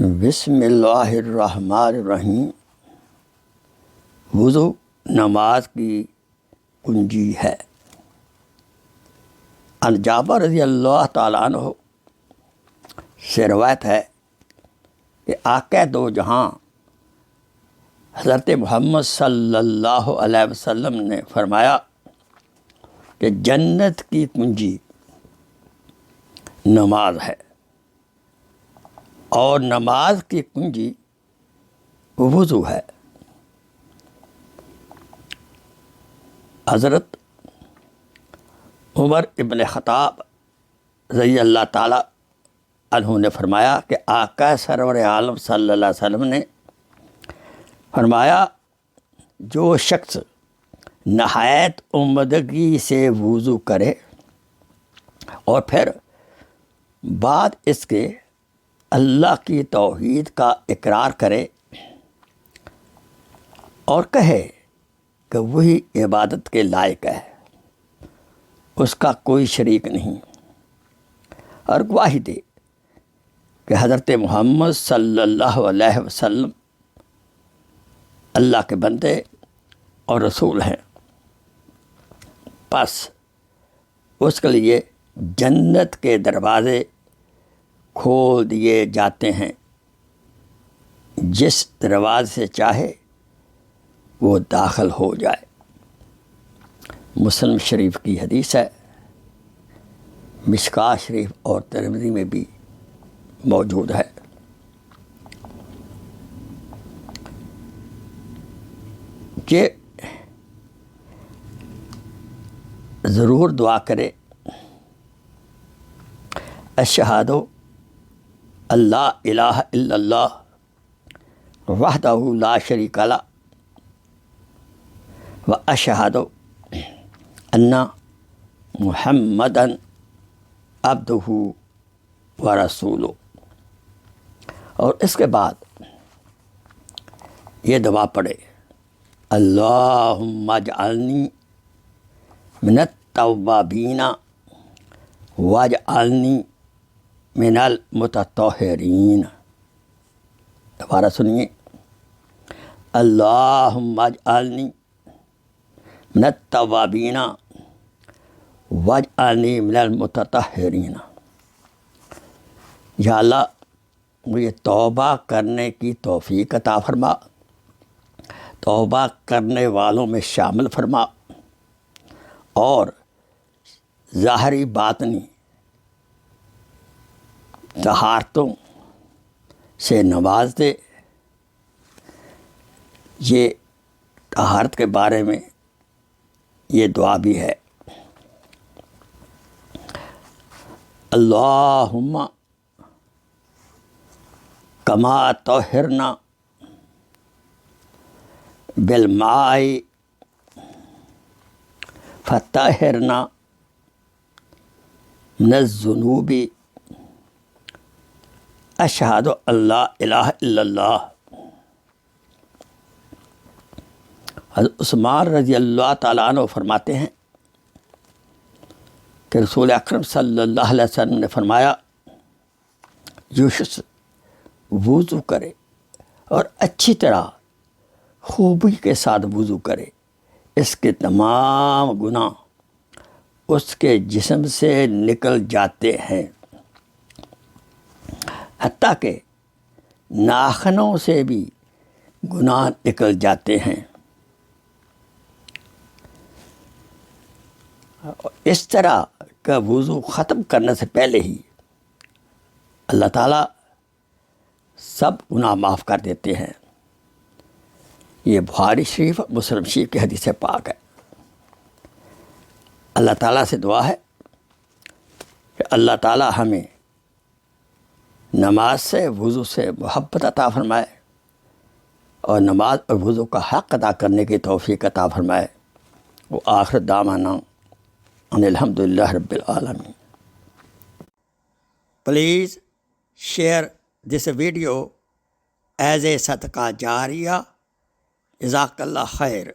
بسم اللہ الرحمن الرحیم۔ وضو نماز کی کنجی ہے۔ عن جابر رضی اللہ تعالیٰ عنہ سے روایت ہے کہ آقا دو جہاں حضرت محمد صلی اللہ علیہ وسلم نے فرمایا کہ جنت کی کنجی نماز ہے اور نماز کی کنجی وضو ہے۔ حضرت عمر ابن خطاب رضی اللہ تعالیٰ عنہ نے فرمایا کہ آقا سرور عالم صلی اللہ علیہ وسلم نے فرمایا جو شخص نہایت عمدگی سے وضو کرے اور پھر بعد اس کے اللہ کی توحید کا اقرار کرے اور کہے کہ وہی عبادت کے لائق ہے، اس کا کوئی شریک نہیں، اور گواہی دے کہ حضرت محمد صلی اللہ علیہ وسلم اللہ کے بندے اور رسول ہیں، بس اس کے لیے جنت کے دروازے کھول دیے جاتے ہیں، جس دروازے سے چاہے وہ داخل ہو جائے۔ مسلم شریف کی حدیث ہے، مشکوٰۃ شریف اور ترمذی میں بھی موجود ہے۔ کہ ضرور دعا کرے اشہد اللہ الہ الا اللہ وحدہ لا شریک لہ و اشہد ان محمدً عبدہ و رسولہ، اور اس کے بعد یہ دعا پڑھے اللہم اجعلنی من التوابین واجعلنی من المتطہرین۔ دوبارہ سنیے، اللہم اجعلنی من التوابین واجعلنی من المتطہرین۔ یا اللہ مجھے توبہ کرنے کی توفیق عطا فرما، توبہ کرنے والوں میں شامل فرما، اور ظاہری باطنی طہارتوں سے نواز دے۔ یہ طہارت کے بارے میں یہ دعا بھی ہے، اللہم کما طہرنا بالماء فطہرنا من الذنوب اشہد ان لا الہ الا اللہ۔ حضرت عثمان رضی اللہ تعالیٰ عنہ فرماتے ہیں کہ رسول اکرم صلی اللہ علیہ وسلم نے فرمایا جو شخص وضو کرے اور اچھی طرح خوبی کے ساتھ وضو کرے، اس کے تمام گناہ اس کے جسم سے نکل جاتے ہیں، حتیٰ کہ ناخنوں سے بھی گناہ نکل جاتے ہیں۔ اس طرح کا وضو ختم کرنے سے پہلے ہی اللہ تعالیٰ سب گناہ معاف کر دیتے ہیں۔ یہ بخاری شریف مسلم شریف کی حدیث پاک ہے۔ اللہ تعالیٰ سے دعا ہے کہ اللہ تعالیٰ ہمیں نماز سے وضو سے محبت عطا فرمائے اور نماز اور وضو کا حق ادا کرنے کی توفیق عطا فرمائے۔ وآخر دعوانا ان الحمدللہ رب العالمین۔ Please share this video as a صدقہ جاریہ۔ جزاک اللہ خیر۔